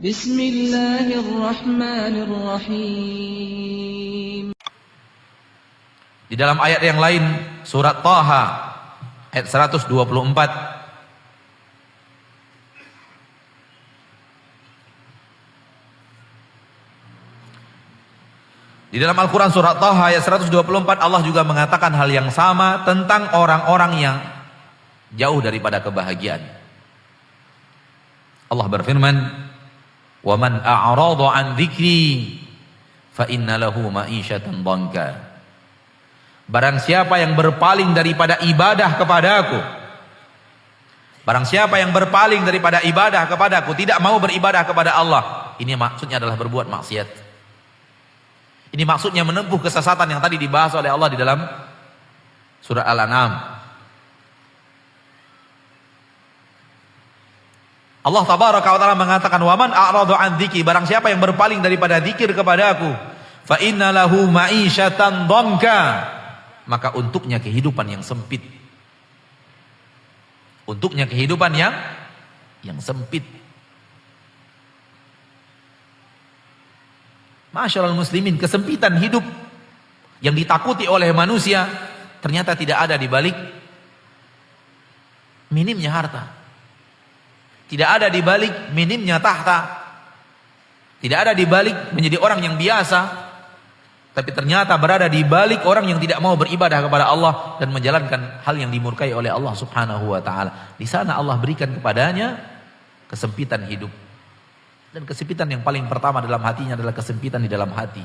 Bismillahirrahmanirrahim. Di dalam ayat yang lain, surat Thaha ayat 124. Di dalam Al-Quran surat Thaha ayat 124 Allah juga mengatakan hal yang sama tentang orang-orang yang jauh daripada kebahagiaan. Allah berfirman, "Wa man a'rada 'an dzikri fa inna lahu ma'isyatan dhanka." Barang siapa yang berpaling daripada ibadah kepadaku, barang siapa yang berpaling daripada ibadah kepadaku, tidak mau beribadah kepada Allah, ini maksudnya adalah berbuat maksiat. Ini maksudnya menempuh kesesatan yang tadi dibahas oleh Allah di dalam surah Al-An'am. Allah tabaraka wa taala mengatakan, "Wa man a'rada 'an dzikri," barang siapa yang berpaling daripada zikir kepadaku, fa inna lahu ma'isyatan dhanka, maka untuknya kehidupan yang sempit. Untuknya kehidupan yang sempit. Masyaallah muslimin, kesempitan hidup yang ditakuti oleh manusia ternyata tidak ada di balik minimnya harta. Tidak ada di balik minimnya tahta. Tidak ada di balik menjadi orang yang biasa. Tapi ternyata berada di balik orang yang tidak mau beribadah kepada Allah dan menjalankan hal yang dimurkai oleh Allah Subhanahu wa taala. Di sana Allah berikan kepadanya kesempitan hidup. Dan kesempitan yang paling pertama dalam hatinya adalah kesempitan di dalam hati.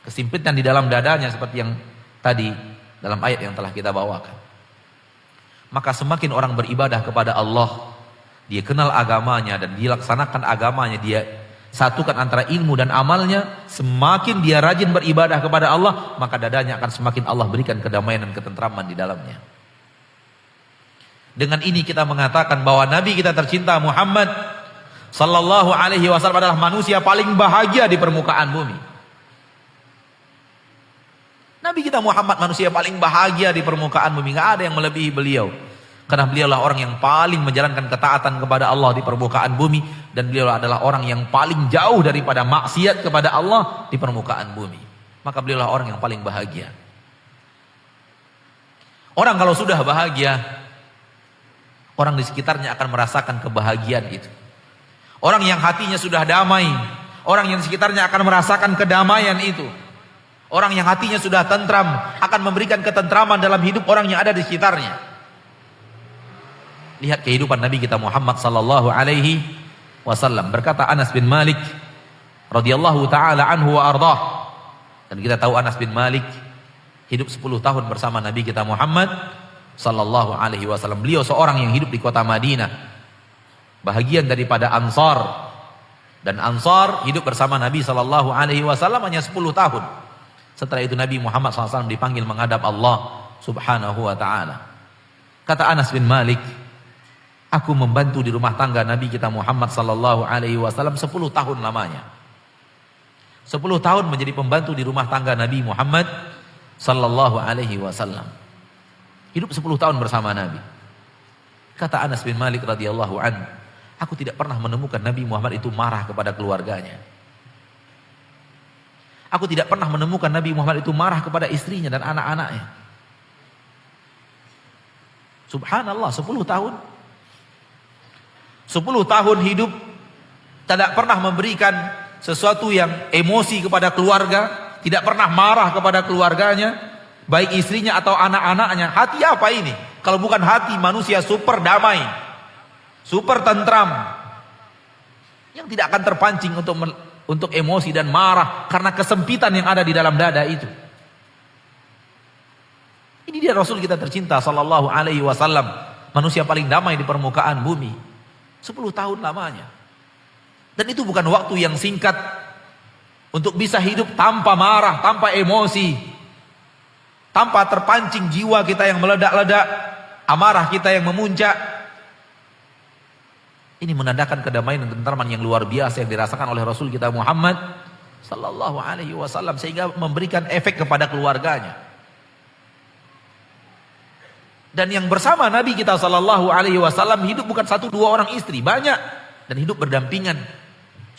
Kesempitan di dalam dadanya seperti yang tadi dalam ayat yang telah kita bawakan. Maka semakin orang beribadah kepada Allah, dia kenal agamanya dan dilaksanakan agamanya, dia satukan antara ilmu dan amalnya, semakin dia rajin beribadah kepada Allah, maka dadanya akan semakin Allah berikan kedamaian dan ketentraman di dalamnya. Dengan ini kita mengatakan bahwa Nabi kita tercinta Muhammad sallallahu alaihi wasallam adalah manusia paling bahagia di permukaan bumi. Nabi kita Muhammad manusia paling bahagia di permukaan bumi, enggak ada yang melebihi beliau. Karena beliaulah orang yang paling menjalankan ketaatan kepada Allah di permukaan bumi, dan beliau adalah orang yang paling jauh daripada maksiat kepada Allah di permukaan bumi. Maka beliaulah orang yang paling bahagia. Orang kalau sudah bahagia, orang di sekitarnya akan merasakan kebahagiaan itu. Orang yang hatinya sudah damai, orang yang di sekitarnya akan merasakan kedamaian itu. Orang yang hatinya sudah tentram akan memberikan ketentraman dalam hidup orang yang ada di sekitarnya. Lihat kehidupan Nabi kita Muhammad sallallahu alaihi wasallam. Berkata Anas bin Malik radhiyallahu taala anhu wa ardhah. Dan kita tahu Anas bin Malik hidup 10 tahun bersama Nabi kita Muhammad sallallahu alaihi wasallam. Beliau seorang yang hidup di kota Madinah, bahagian daripada Ansar, dan Ansar hidup bersama Nabi sallallahu alaihi wasallam hanya 10 tahun. Setelah itu Nabi Muhammad SAW dipanggil menghadap Allah Subhanahu wa taala. Kata Anas bin Malik, aku membantu di rumah tangga Nabi kita Muhammad sallallahu alaihi wasallam 10 tahun lamanya. 10 tahun menjadi pembantu di rumah tangga Nabi Muhammad sallallahu alaihi wasallam. Hidup 10 tahun bersama Nabi. Kata Anas bin Malik radhiyallahu anhu, aku tidak pernah menemukan Nabi Muhammad itu marah kepada keluarganya. Aku tidak pernah menemukan Nabi Muhammad itu marah kepada istrinya dan anak-anaknya. Subhanallah, 10 tahun. 10 tahun hidup tidak pernah memberikan sesuatu yang emosi kepada keluarga, tidak pernah marah kepada keluarganya, baik istrinya atau anak-anaknya. Hati apa ini? Kalau bukan hati manusia super damai, super tentram, yang tidak akan terpancing untuk emosi dan marah karena kesempitan yang ada di dalam dada itu. Ini dia Rasul kita tercinta sallallahu alaihi wasallam, manusia paling damai di permukaan bumi. 10 tahun lamanya. Dan itu bukan waktu yang singkat untuk bisa hidup tanpa marah, tanpa emosi, tanpa terpancing jiwa kita yang meledak-ledak, amarah kita yang memuncak. Ini menandakan kedamaian dan ketentraman yang luar biasa yang dirasakan oleh Rasul kita Muhammad sallallahu alaihi wasallam, sehingga memberikan efek kepada keluarganya. Dan yang bersama Nabi kita sallallahu alaihi wasallam hidup bukan 1-2 orang istri, banyak, dan hidup berdampingan.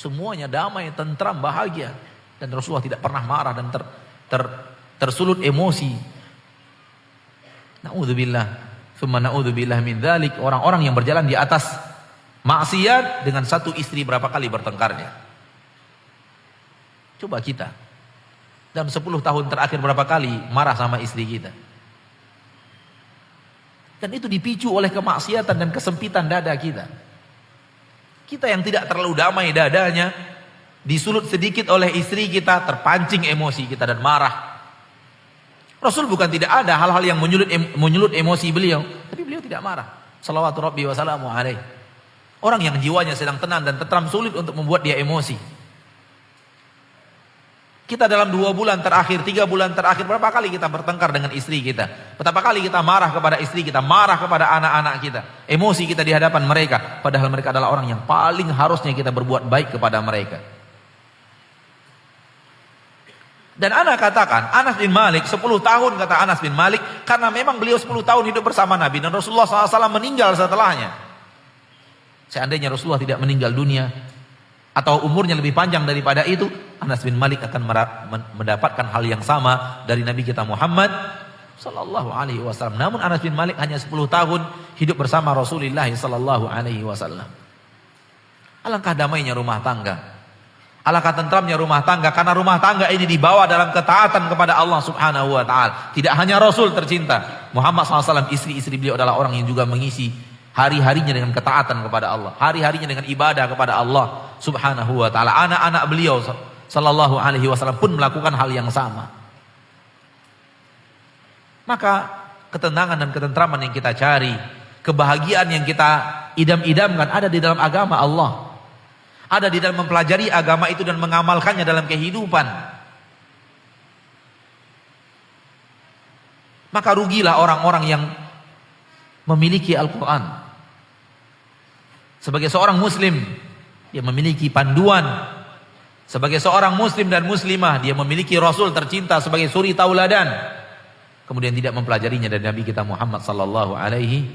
Semuanya damai, tentram, bahagia. Dan Rasulullah tidak pernah marah dan tersulut emosi. Na'udzubillah. Tsumma na'udzubillah min dzalik. Orang-orang yang berjalan di atas maksiat dengan satu istri berapa kali bertengkarnya. Coba kita. Dalam 10 tahun terakhir berapa kali marah sama istri kita. Dan itu dipicu oleh kemaksiatan dan kesempitan dada kita. Kita yang tidak terlalu damai dadanya, disulut sedikit oleh istri kita, terpancing emosi kita dan marah. Rasul bukan tidak ada hal-hal yang menyulut emosi beliau, tapi beliau tidak marah. Shalawatu Rabbi wa salamu alaih. Orang yang jiwanya sedang tenang dan tentram sulit untuk membuat dia emosi. Kita dalam 2 bulan terakhir, 3 bulan terakhir, berapa kali kita bertengkar dengan istri kita? Betapa kali kita marah kepada istri kita, marah kepada anak-anak kita. Emosi kita di hadapan mereka, padahal mereka adalah orang yang paling harusnya kita berbuat baik kepada mereka. Dan Ana katakan, Anas bin Malik 10 tahun kata Anas bin Malik, karena memang beliau 10 tahun hidup bersama Nabi dan Rasulullah SAW meninggal setelahnya. Seandainya Rasulullah tidak meninggal dunia atau umurnya lebih panjang daripada itu, Anas bin Malik akan mendapatkan hal yang sama dari Nabi kita Muhammad sallallahu alaihi wasallam. Namun Anas bin Malik hanya 10 tahun hidup bersama Rasulullah sallallahu alaihi wasallam. Alangkah damainya rumah tangga. Alangkah tentramnya rumah tangga, karena rumah tangga ini dibawa dalam ketaatan kepada Allah Subhanahu wa taala. Tidak hanya Rasul tercinta, Muhammad SAW, istri-istri beliau adalah orang yang juga mengisi hari-harinya dengan ketaatan kepada Allah, hari-harinya dengan ibadah kepada Allah Subhanahu wa taala. Anak-anak beliau sallallahu alaihi wasallam pun melakukan hal yang sama. Maka ketenangan dan ketentraman yang kita cari, kebahagiaan yang kita idam-idamkan ada di dalam agama Allah. Ada di dalam mempelajari agama itu dan mengamalkannya dalam kehidupan. Maka rugilah orang-orang yang memiliki Al-Quran. Sebagai seorang muslim, dia memiliki panduan. Sebagai seorang muslim dan muslimah, dia memiliki Rasul tercinta sebagai suri tauladan. Kemudian tidak mempelajarinya dari Nabi kita Muhammad sallallahu alaihi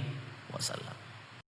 wasallam.